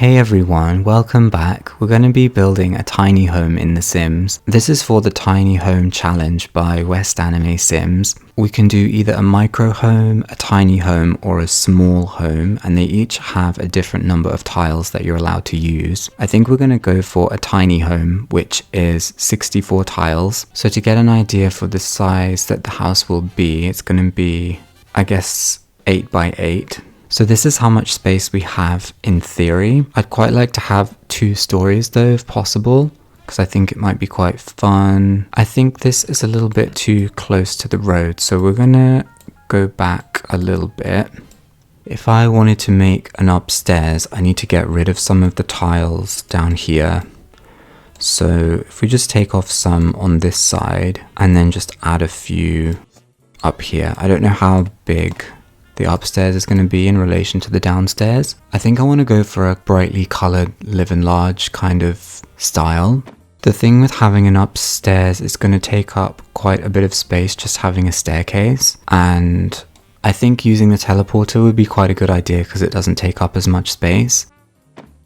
Hey everyone, welcome back. We're going to be building a tiny home in The Sims. This is for the Tiny Home Challenge by West Anime Sims. We can do either a micro home, a tiny home, or a small home, and they each have a different number of tiles that you're allowed to use. I think we're going to go for a tiny home, which is 64 tiles. So to get an idea for the size that the house will be, it's going to be, I guess, 8 by 8. So this is how much space we have in theory. I'd quite like to have 2 stories though, if possible, because I think it might be quite fun. I think this is a little bit too close to the road, so we're gonna go back a little bit. If I wanted to make an upstairs, I need to get rid of some of the tiles down here. So if we just take off some on this side and then just add a few up here. I don't know how big the upstairs is going to be in relation to the downstairs. I think I want to go for a brightly colored live and large kind of style. The thing with having an upstairs is going to take up quite a bit of space just having a staircase, and I think using the teleporter would be quite a good idea because it doesn't take up as much space.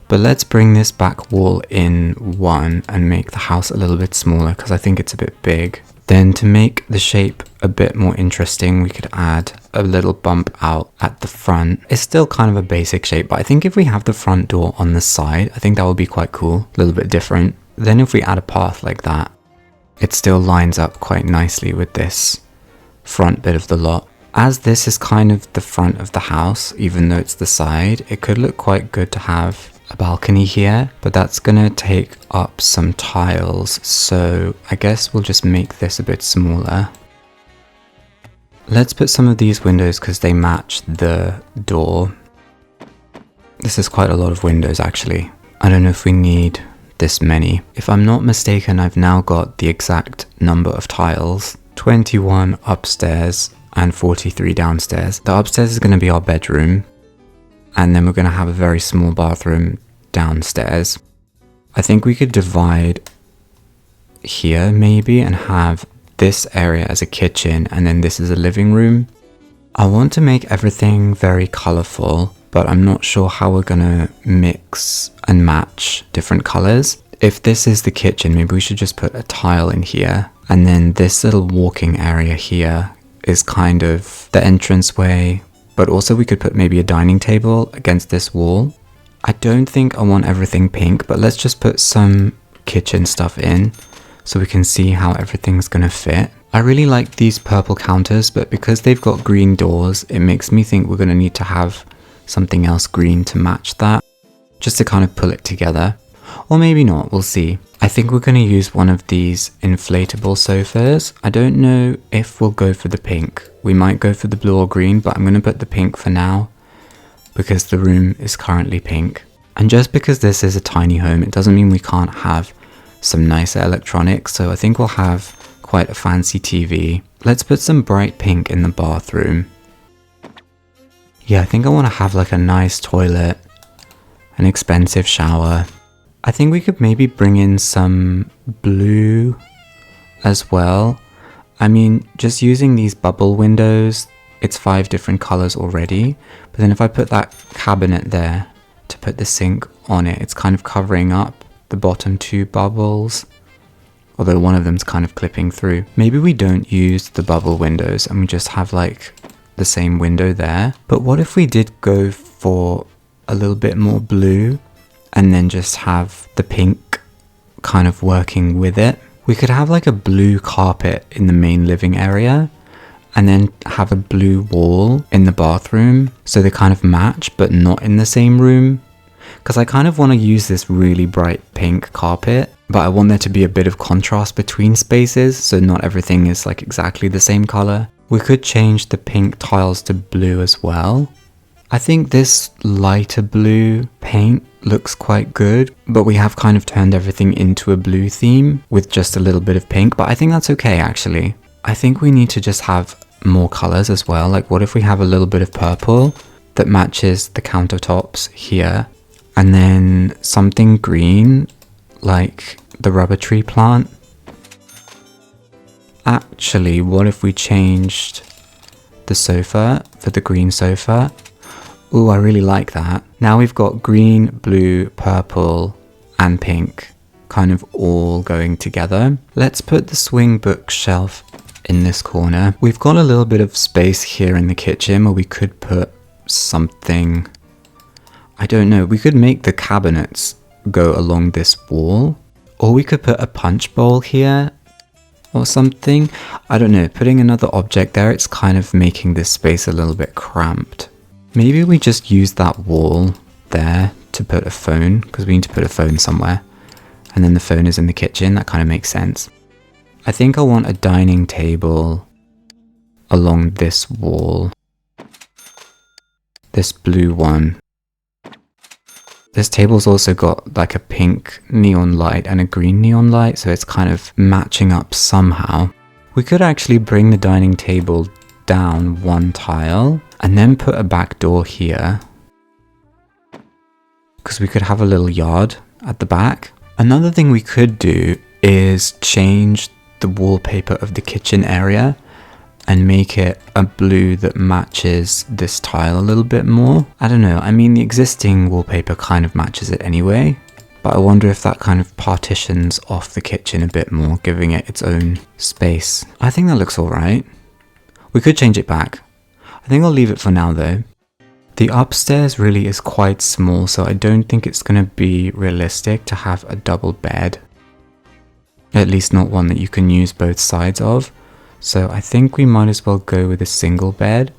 But let's bring this back wall in 1 and make the house a little bit smaller because I think it's a bit big. Then to make the shape a bit more interesting, we could add a little bump out at the front. It's still kind of a basic shape, but I think if we have the front door on the side, I think that would be quite cool, a little bit different. Then if we add a path like that, it still lines up quite nicely with this front bit of the lot. As this is kind of the front of the house, even though it's the side, it could look quite good to have a balcony here, but that's gonna take up some tiles, so I guess we'll just make this a bit smaller. Let's put some of these windows because they match the door. This is quite a lot of windows actually. I don't know if we need this many. If I'm not mistaken, I've now got the exact number of tiles. 21 upstairs and 43 downstairs. The upstairs is going to be our bedroom, and then we're going to have a very small bathroom downstairs. I think we could divide here maybe and have this area as a kitchen, and then this is a living room. I want to make everything very colorful, but I'm not sure how we're gonna mix and match different colors. If this is the kitchen, maybe we should just put a tile in here, and then this little walking area here is kind of the entranceway, but also we could put maybe a dining table against this wall. I don't think I want everything pink, but let's just put some kitchen stuff in so we can see how everything's gonna fit. I really like these purple counters, but because they've got green doors, it makes me think we're gonna need to have something else green to match that, just to kind of pull it together. Or maybe not, we'll see. I think we're gonna use one of these inflatable sofas. I don't know if we'll go for the pink. We might go for the blue or green, but I'm gonna put the pink for now because the room is currently pink. And just because this is a tiny home, it doesn't mean we can't have some nicer electronics, so I think we'll have quite a fancy TV. Let's put some bright pink in the bathroom. Yeah, I think I want to have like a nice toilet, an expensive shower. I think we could maybe bring in some blue as well. I mean, just using these bubble windows, it's 5 different colors already, but then if I put that cabinet there to put the sink on it, it's kind of covering up the bottom 2 bubbles, although one of them's kind of clipping through. Maybe we don't use the bubble windows and we just have like the same window there. But what if we did go for a little bit more blue and then just have the pink kind of working with it? We could have like a blue carpet in the main living area and then have a blue wall in the bathroom so they kind of match but not in the same room. Because I kind of want to use this really bright pink carpet, but I want there to be a bit of contrast between spaces, so not everything is like exactly the same color. We could change the pink tiles to blue as well. I think this lighter blue paint looks quite good, but we have kind of turned everything into a blue theme with just a little bit of pink, but I think that's okay actually. I think we need to just have more colors as well. Like what if we have a little bit of purple that matches the countertops here? And then something green, like the rubber tree plant. Actually, what if we changed the sofa for the green sofa? Ooh, I really like that. Now we've got green, blue, purple, and pink kind of all going together. Let's put the swing bookshelf in this corner. We've got a little bit of space here in the kitchen where we could put something. I don't know. We could make the cabinets go along this wall, or we could put a punch bowl here or something. I don't know. Putting another object there, it's kind of making this space a little bit cramped. Maybe we just use that wall there to put a phone, because we need to put a phone somewhere. And then the phone is in the kitchen. That kind of makes sense. I think I want a dining table along this wall. This blue one. This table's also got like a pink neon light and a green neon light, so it's kind of matching up somehow. We could actually bring the dining table down one tile and then put a back door here, because we could have a little yard at the back. Another thing we could do is change the wallpaper of the kitchen area and make it a blue that matches this tile a little bit more. I don't know, I mean the existing wallpaper kind of matches it anyway, but I wonder if that kind of partitions off the kitchen a bit more, giving it its own space. I think that looks alright. We could change it back. I think I'll leave it for now though. The upstairs really is quite small, so I don't think it's going to be realistic to have a double bed. At least not one that you can use both sides of. So I think we might as well go with a single bed.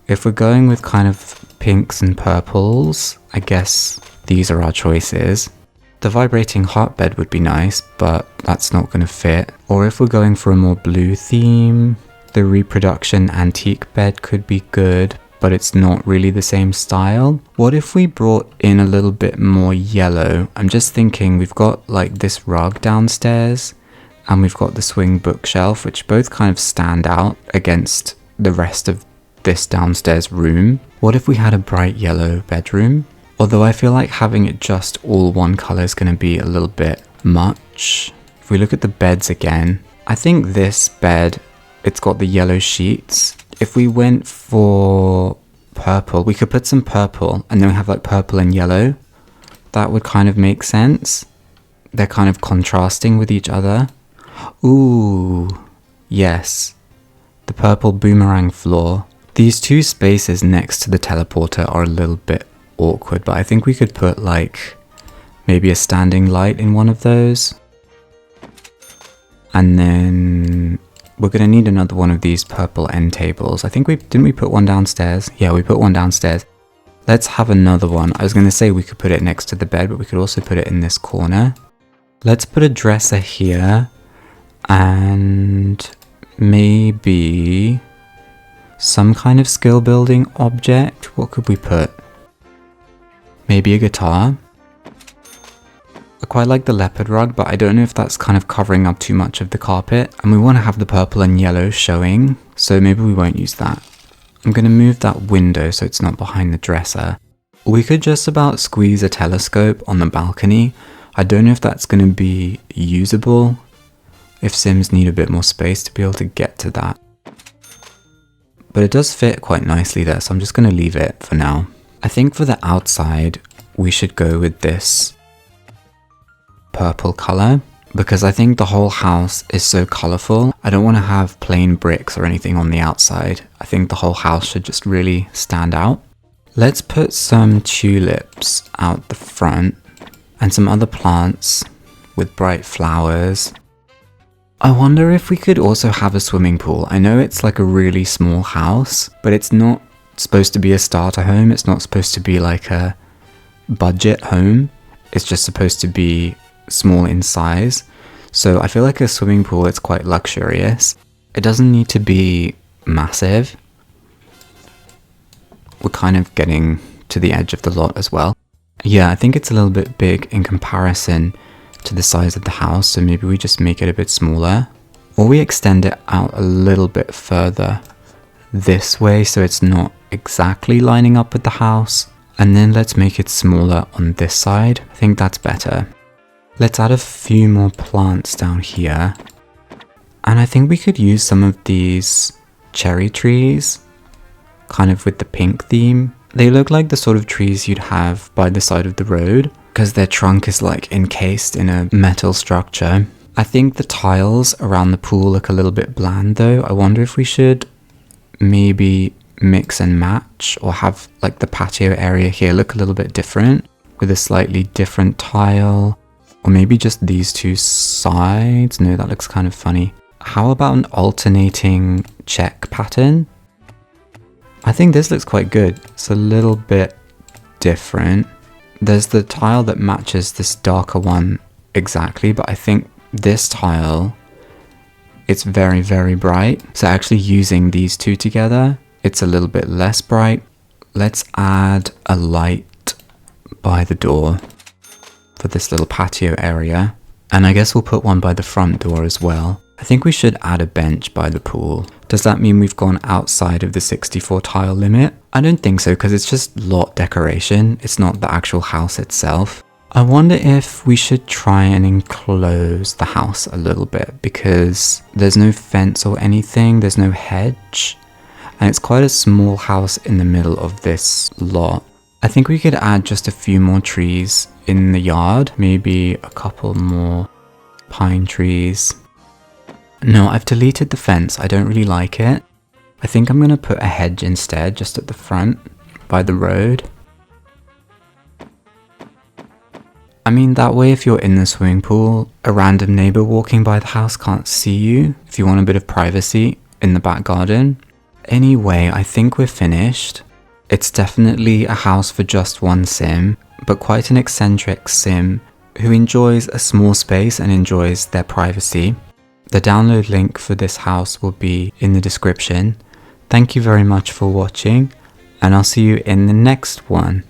If we're going with kind of pinks and purples, I guess these are our choices. The vibrating heart bed would be nice, but that's not going to fit. Or if we're going for a more blue theme, the reproduction antique bed could be good, but it's not really the same style. What if we brought in a little bit more yellow? I'm just thinking, we've got like this rug downstairs and we've got the swing bookshelf, which both kind of stand out against the rest of this downstairs room. What if we had a bright yellow bedroom? Although I feel like having it just all one color is going to be a little bit much. If we look at the beds again, I think this bed, it's got the yellow sheets. If we went for purple, we could put some purple and then we have like purple and yellow. That would kind of make sense. They're kind of contrasting with each other. Ooh, yes. The purple boomerang floor. These two spaces next to the teleporter are a little bit awkward, but I think we could put like maybe a standing light in one of those. And then we're going to need another one of these purple end tables. I think didn't we put one downstairs? Yeah, we put one downstairs. Let's have another one. I was going to say we could put it next to the bed, but we could also put it in this corner. Let's put a dresser here and maybe some kind of skill building object. What could we put? Maybe a guitar. I quite like the leopard rug, but I don't know if that's kind of covering up too much of the carpet. And we want to have the purple and yellow showing, so maybe we won't use that. I'm going to move that window so it's not behind the dresser. We could just about squeeze a telescope on the balcony. I don't know if that's going to be usable, if Sims need a bit more space to be able to get to that. But it does fit quite nicely there, so I'm just going to leave it for now. I think for the outside, we should go with this purple color, because I think the whole house is so colorful. I don't want to have plain bricks or anything on the outside. I think the whole house should just really stand out. Let's put some tulips out the front and some other plants with bright flowers. I wonder if we could also have a swimming pool. I know it's like a really small house, but it's not supposed to be a starter home. It's not supposed to be like a budget home. It's just supposed to be small in size. So I feel like a swimming pool, it's quite luxurious. It doesn't need to be massive. We're kind of getting to the edge of the lot as well. Yeah, I think it's a little bit big in comparison to the size of the house, so maybe we just make it a bit smaller. Or we extend it out a little bit further this way so it's not exactly lining up with the house. And then let's make it smaller on this side. I think that's better. Let's add a few more plants down here. And I think we could use some of these cherry trees, kind of with the pink theme. They look like the sort of trees you'd have by the side of the road, because their trunk is like encased in a metal structure. I think the tiles around the pool look a little bit bland though. I wonder if we should maybe mix and match, or have like the patio area here look a little bit different with a slightly different tile, or maybe just these two sides. No, that looks kind of funny. How about an alternating check pattern? I think this looks quite good. It's a little bit different. There's the tile that matches this darker one exactly, but I think this tile, it's very, very bright. So actually using these two together, it's a little bit less bright. Let's add a light by the door for this little patio area. And I guess we'll put one by the front door as well. I think we should add a bench by the pool. Does that mean we've gone outside of the 64 tile limit? I don't think so, because it's just lot decoration. It's not the actual house itself. I wonder if we should try and enclose the house a little bit, because there's no fence or anything. There's no hedge. And it's quite a small house in the middle of this lot. I think we could add just a few more trees in the yard. Maybe a couple more pine trees. No, I've deleted the fence. I don't really like it. I think I'm going to put a hedge instead, just at the front, by the road. I mean, that way if you're in the swimming pool, a random neighbor walking by the house can't see you, if you want a bit of privacy in the back garden. Anyway, I think we're finished. It's definitely a house for just one sim, but quite an eccentric sim who enjoys a small space and enjoys their privacy. The download link for this house will be in the description. Thank you very much for watching, and I'll see you in the next one.